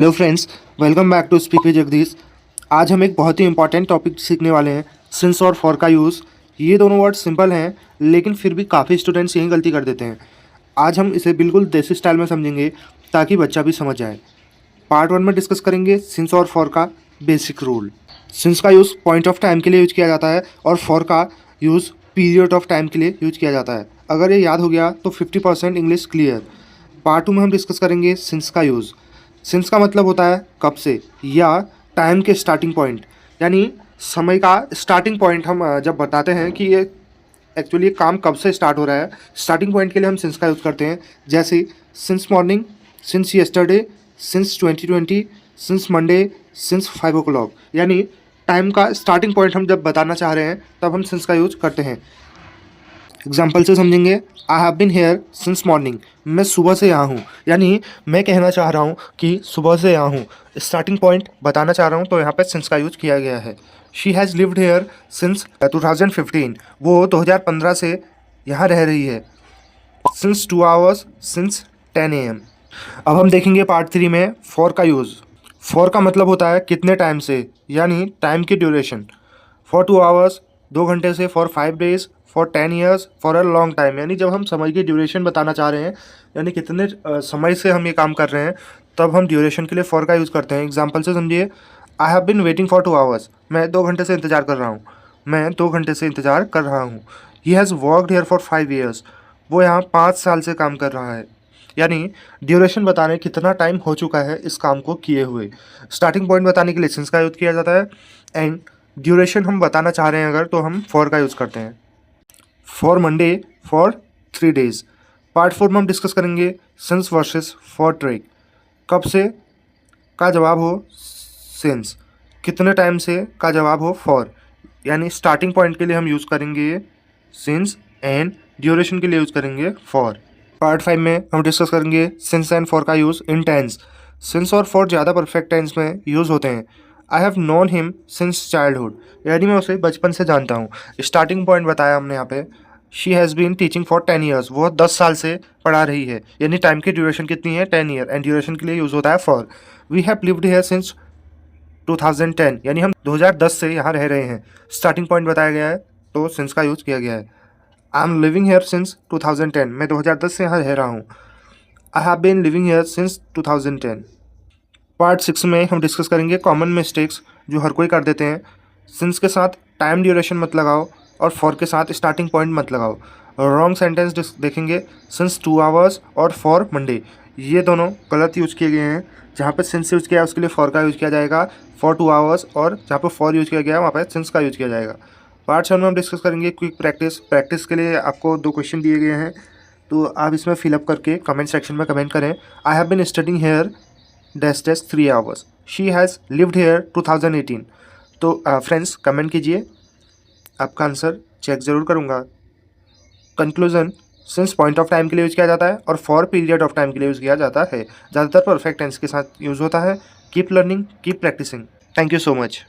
Hello friends, welcome back to speak with Jagdish. आज हम एक बहुत ही इंपॉर्टेंट टॉपिक सीखने वाले हैं, सिंस और फॉर का यूज़। ये दोनों वर्ड सिंपल हैं, लेकिन फिर भी काफ़ी स्टूडेंट्स यही गलती कर देते हैं। आज हम इसे बिल्कुल देसी स्टाइल में समझेंगे ताकि बच्चा भी समझ जाए। पार्ट 1 में डिस्कस करेंगे सिंस और फॉर का बेसिक रूल। सिंस का यूज़ पॉइंट ऑफ टाइम के लिए यूज किया जाता है और फॉर का यूज़ पीरियड ऑफ टाइम के लिए यूज किया जाता है। अगर ये याद हो गया तो 50% इंग्लिश क्लियर। पार्ट 2 में हम डिस्कस करेंगे सिंस का यूज़। सिंस का मतलब होता है कब से या टाइम के स्टार्टिंग पॉइंट, यानी समय का स्टार्टिंग पॉइंट। हम जब बताते हैं कि ये एक्चुअली काम कब से स्टार्ट हो रहा है, स्टार्टिंग पॉइंट के लिए हम सिंस का यूज़ करते हैं। जैसे since morning, since yesterday, since 2020, since Monday, since 5 o'clock। यानी टाइम का स्टार्टिंग पॉइंट हम जब बताना चाह रहे हैं तब हम सिंस का यूज करते हैं। एग्जाम्पल से समझेंगे। I have been here since morning. मैं सुबह से यहाँ हूँ, यानी मैं कहना चाह रहा हूँ कि सुबह से यहाँ हूँ। स्टार्टिंग पॉइंट बताना चाह रहा हूँ तो यहाँ पे सिंस का यूज किया गया है। She has lived here since 2015। वो 2015 से यहाँ रह रही है। Since 2 hours, since 10 AM। अब हम देखेंगे पार्ट 3 में फॉर का यूज़। फॉर का मतलब होता है कितने टाइम से, यानी टाइम की ड्यूरेशन। फॉर 2 hours, 2 घंटे से। For 5 days, for 10 years, for a long time. यानी जब हम समय की ड्यूरेशन बताना चाह रहे हैं, यानी कितने समय से हम ये काम कर रहे हैं, तब हम ड्यूरेशन के लिए फॉर का यूज़ करते हैं। एग्जाम्पल से समझिए। आई have bin waiting for 2 hours। मैं 2 घंटे से इंतज़ार कर रहा हूँ। मैं 2 घंटे से इंतज़ार कर रहा हूँ। He has worked here for 5 years। वो यहाँ 5 साल से काम कर रहा है। यानी ड्यूरेशन बताने कितना टाइम हो चुका है इस काम को किए हुए। स्टार्टिंग पॉइंट बताने के लिए सिंस का यूज़ किया जाता है, एंड ड्यूरेशन हम बताना चाह रहे हैं अगर, तो हम फॉर का यूज़ करते हैं। For Monday, for 3 days। Part 4 में हम डिस्कस करेंगे सिंस वर्सेस फॉर ट्रेक। कब से का जवाब हो सिंस, कितने टाइम से का जवाब हो फॉर। यानी स्टार्टिंग पॉइंट के लिए हम यूज़ करेंगे सिंस, एंड ड्यूरेशन के लिए यूज़ करेंगे फॉर। पार्ट 5 में हम डिस्कस करेंगे सिंस एंड फॉर का यूज़ इन टेंस। सिंस और फॉर ज़्यादा परफेक्ट टेंस में यूज़ होते हैं। I have known him since childhood, यानी मैं उसे बचपन से जानता हूँ। स्टार्टिंग पॉइंट बताया हमने यहाँ पे। She has been teaching for 10 years। वो 10 साल से पढ़ा रही है, यानी टाइम की ड्यूरेशन कितनी है, 10 year, एंड ड्यूरेशन के लिए यूज़ होता है for. We have lived here since 2010। यानी हम 2010 से यहाँ रह रहे हैं। स्टार्टिंग पॉइंट बताया गया है तो सिंस का यूज़ किया गया है। I am living here since 2010। मैं 2010 से यहाँ रह रहा हूँ। I have been living here since 2010। Part 6 में हम डिस्कस करेंगे कॉमन मिस्टेक्स जो हर कोई कर देते हैं। सिंस के साथ टाइम ड्यूरेशन मत लगाओ और फॉर के साथ स्टार्टिंग पॉइंट मत लगाओ। रॉन्ग सेंटेंस देखेंगे सिंस 2 hours और फॉर मंडे। ये दोनों गलत यूज़ किए गए हैं। जहाँ पे सिंस यूज़ किया है उसके लिए फॉर का यूज़ किया जाएगा फॉर 2 hours, और जहाँ पे फॉर यूज़ किया गया है वहाँ पे सिंस का यूज़ किया जाएगा। पार्ट 7 में हम डिस्कस करेंगे क्विक प्रैक्टिस। प्रैक्टिस के लिए आपको 2 क्वेश्चन दिए गए हैं, तो आप इसमें फिलअप करके कमेंट सेक्शन में कमेंट करें। I have been studying here dash dash 3 hours। She has lived here 2018। तो फ्रेंड्स कमेंट कीजिए, आपका आंसर चेक ज़रूर करूँगा। Conclusion, since point of time के लिए यूज़ किया जाता है और फॉर पीरियड ऑफ टाइम के लिए यूज़ किया जाता है। ज़्यादातर परफेक्ट टेंस के साथ यूज़ होता है। Keep learning, keep practising. Thank you so much.